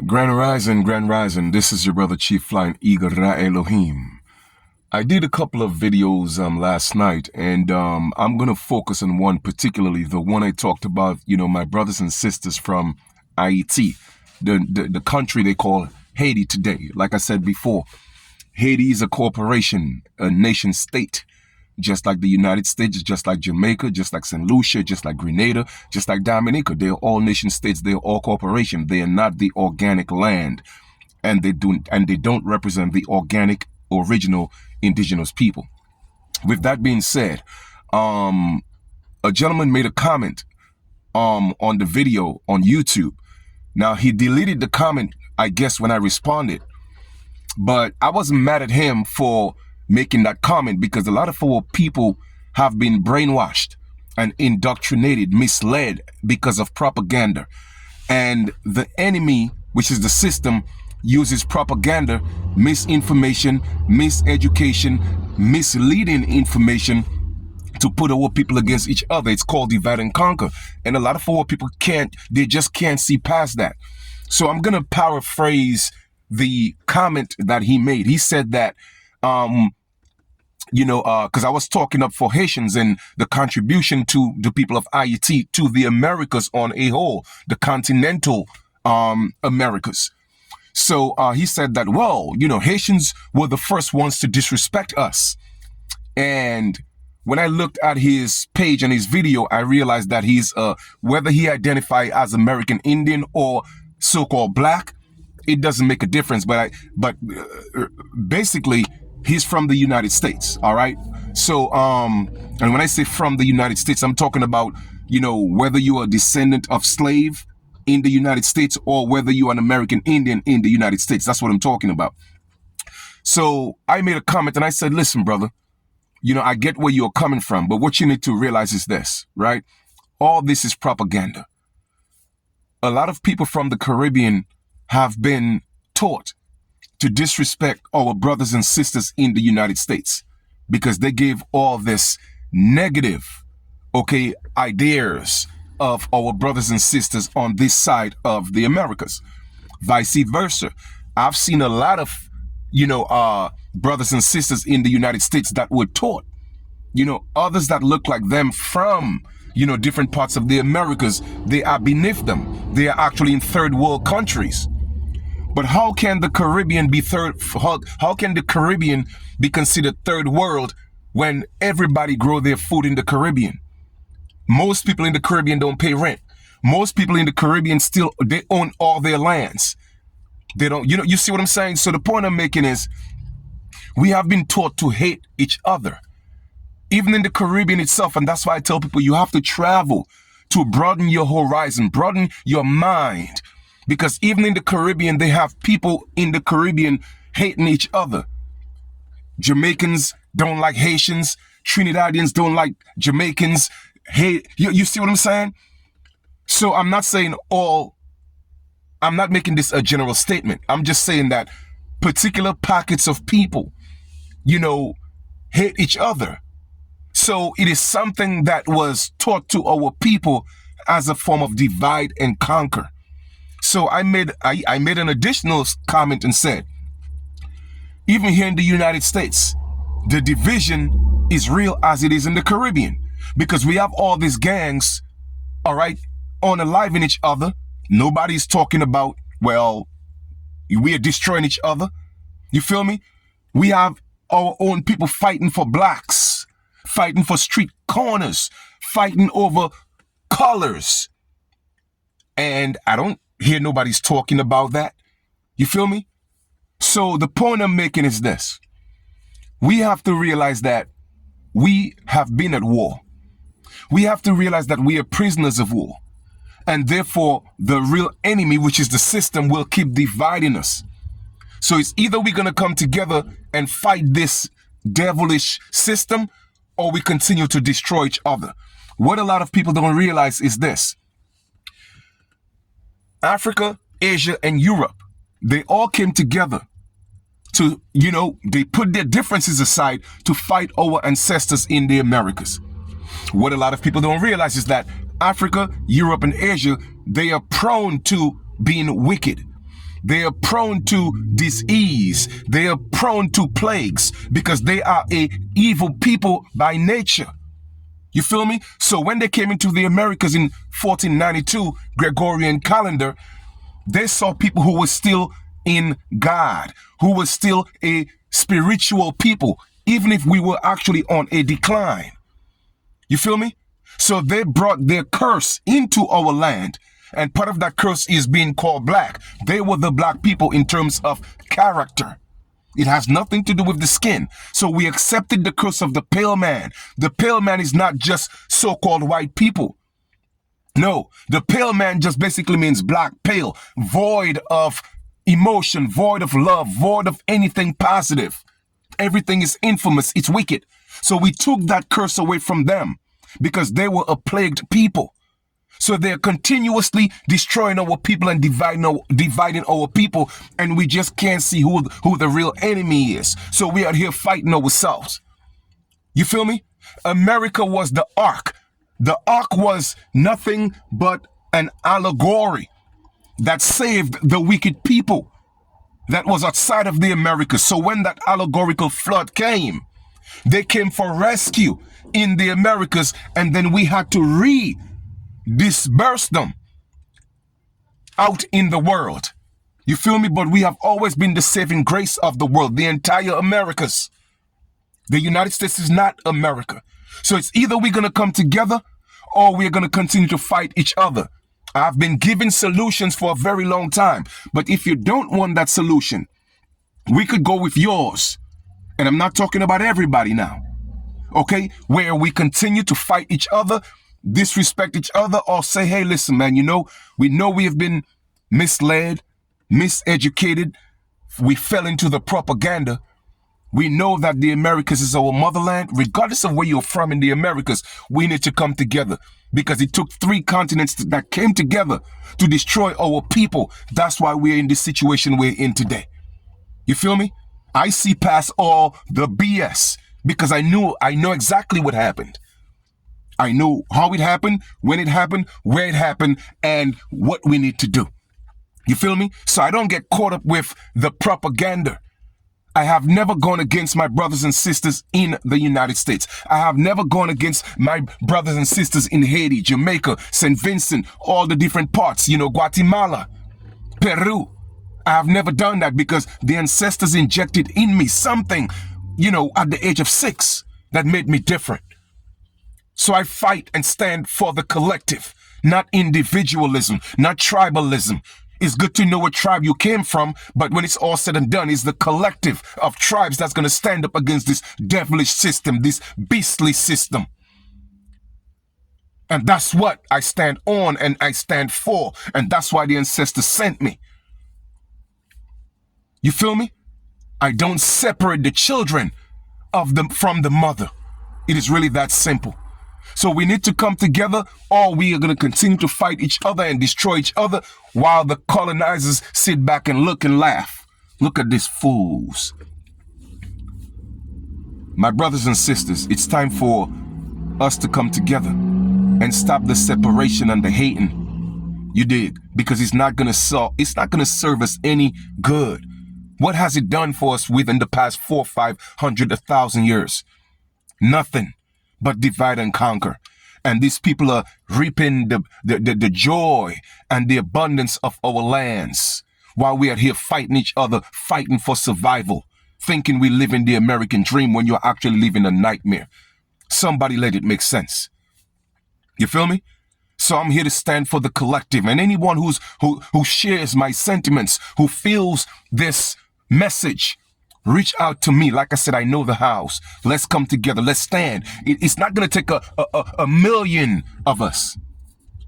Grand Rising, this is your brother Chief Flying Eagle Ra Elohim. I did a couple of videos last night, and I'm going to focus on one particularly, the one I talked about, my brothers and sisters from Haiti, the country they call Haiti today. Like I said before, Haiti is a corporation, a nation state, just like the United States, just like Jamaica, just like St. Lucia, just like Grenada, just like Dominica. They're all nation states. They're all corporations. They are not the organic land, and they don't represent the organic, original indigenous people. With that being said, a gentleman made a comment on the video on YouTube. Now, he deleted the comment, I guess, when I responded, but I wasn't mad at him for making that comment, because a lot of our people have been brainwashed and indoctrinated, misled because of propaganda. And the enemy, which is the system, uses propaganda, misinformation, miseducation, misleading information to put our people against each other. It's called divide and conquer. And a lot of our people just can't see past that. So I'm going to paraphrase the comment that he made. He said that, because I was talking up for Haitians and the contribution to the people of Haiti, to the Americas on a whole, the continental Americas. So he said that, well, Haitians were the first ones to disrespect us. And when I looked at his page and his video, I realized that he's, whether he identifies as American Indian or so-called black, it doesn't make a difference. But basically, he's from the United States, all right? So, and when I say from the United States, I'm talking about, whether you're a descendant of slave in the United States or whether you're an American Indian in the United States. That's what I'm talking about. So I made a comment and I said, listen, brother, I get where you're coming from, but what you need to realize is this, right? All this is propaganda. A lot of people from the Caribbean have been taught to disrespect our brothers and sisters in the United States because they gave all this negative, ideas of our brothers and sisters on this side of the Americas. Vice versa. I've seen a lot of, brothers and sisters in the United States that were taught, others that look like them from, different parts of the Americas, they are beneath them. They are actually in third world countries. But how can the Caribbean be how can the Caribbean be considered third world when everybody grow their food in the Caribbean? Most people in the Caribbean don't pay rent. Most people in the Caribbean they own all their lands. They don't, you see what I'm saying? So the point I'm making is we have been taught to hate each other, even in the Caribbean itself. And that's why I tell people you have to travel to broaden your horizon, broaden your mind. Because even in the Caribbean, they have people in the Caribbean hating each other. Jamaicans don't like Haitians. Trinidadians don't like Jamaicans. Hey, you see what I'm saying? So I'm not making this a general statement. I'm just saying that particular pockets of people, hate each other. So it is something that was taught to our people as a form of divide and conquer. So I made an additional comment and said, even here in the United States, the division is real as it is in the Caribbean, because we have all these gangs, all right, unaliving each other. Nobody's talking about, well, we are destroying each other. You feel me? We have our own people fighting for blacks, fighting for street corners, fighting over colors. And I don't hear nobody's talking about that. You feel me? So the point I'm making is this. We have to realize that we have been at war. We have to realize that we are prisoners of war. And therefore, the real enemy, which is the system, will keep dividing us. So it's either we're going to come together and fight this devilish system, or we continue to destroy each other. What a lot of people don't realize is this. Africa, Asia, and Europe, they all came together to, they put their differences aside to fight our ancestors in the Americas. What a lot of people don't realize is that Africa, Europe, and Asia, they are prone to being wicked. They are prone to disease. They are prone to plagues because they are a evil people by nature. You feel me? So when they came into the Americas in 1492, Gregorian calendar, they saw people who were still in God, who were still a spiritual people, even if we were actually on a decline. You feel me? So they brought their curse into our land, and part of that curse is being called black. They were the black people in terms of character. It has nothing to do with the skin. So we accepted the curse of the pale man. The pale man is not just so-called white people. No, the pale man just basically means black, pale, void of emotion, void of love, void of anything positive. Everything is infamous. It's wicked. So we took that curse away from them because they were a plagued people. So they're continuously destroying our people and dividing our people, and we just can't see who the real enemy is. So we are here fighting ourselves. You feel me? America was the ark. The ark was nothing but an allegory that saved the wicked people that was outside of the Americas. So when that allegorical flood came, they came for rescue in the Americas, and then we had to disperse them out in the world. You feel me? But we have always been the saving grace of the world, the entire Americas. The United States is not America. So it's either we're going to come together or we're going to continue to fight each other. I've been given solutions for a very long time. But if you don't want that solution, we could go with yours. And I'm not talking about everybody now. Okay? Where we continue to fight each other, disrespect each other, or say, hey, listen, man, we know we have been misled, miseducated. We fell into the propaganda. We know that the Americas is our motherland. Regardless of where you're from in the Americas, we need to come together because it took 3 continents that came together to destroy our people. That's why we're in this situation we're in today. You feel me? I see past all the BS because I know exactly what happened. I know how it happened, when it happened, where it happened, and what we need to do. You feel me? So I don't get caught up with the propaganda. I have never gone against my brothers and sisters in the United States. I have never gone against my brothers and sisters in Haiti, Jamaica, St. Vincent, all the different parts, Guatemala, Peru. I have never done that because the ancestors injected in me something, at the age of 6 that made me different. So I fight and stand for the collective, not individualism, not tribalism. It's good to know what tribe you came from, but when it's all said and done, it's the collective of tribes that's going to stand up against this devilish system, this beastly system. And that's what I stand on and I stand for. And that's why the ancestors sent me. You feel me? I don't separate the children from the mother. It is really that simple. So we need to come together or we are going to continue to fight each other and destroy each other while the colonizers sit back and look and laugh. Look at these fools. My brothers and sisters, it's time for us to come together and stop the separation and the hating. You dig? Because it's not going to serve us any good. What has it done for us within the past 400, 500, 1,000 years? Nothing but divide and conquer. And these people are reaping the joy and the abundance of our lands while we are here fighting each other, fighting for survival, thinking we live in the American dream when you're actually living a nightmare. Somebody let it make sense. You feel me? So I'm here to stand for the collective, and anyone who shares my sentiments, who feels this message, reach out to me. Like I said, I know the house. Let's come together. Let's stand. It's not going to take a million of us.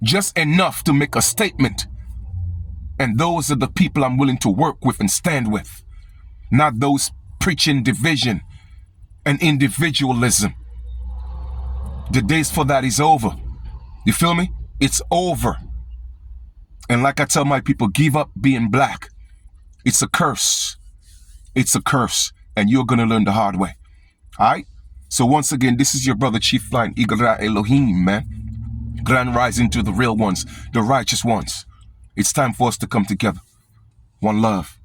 Just enough to make a statement. And those are the people I'm willing to work with and stand with. Not those preaching division and individualism. The days for that is over. You feel me? It's over. And like I tell my people, give up being black. It's a curse. It's a curse, and you're going to learn the hard way. All right? So once again, this is your brother, Chief Flying Eagle Ra Elohim, man. Grand rising to the real ones, the righteous ones. It's time for us to come together. One love.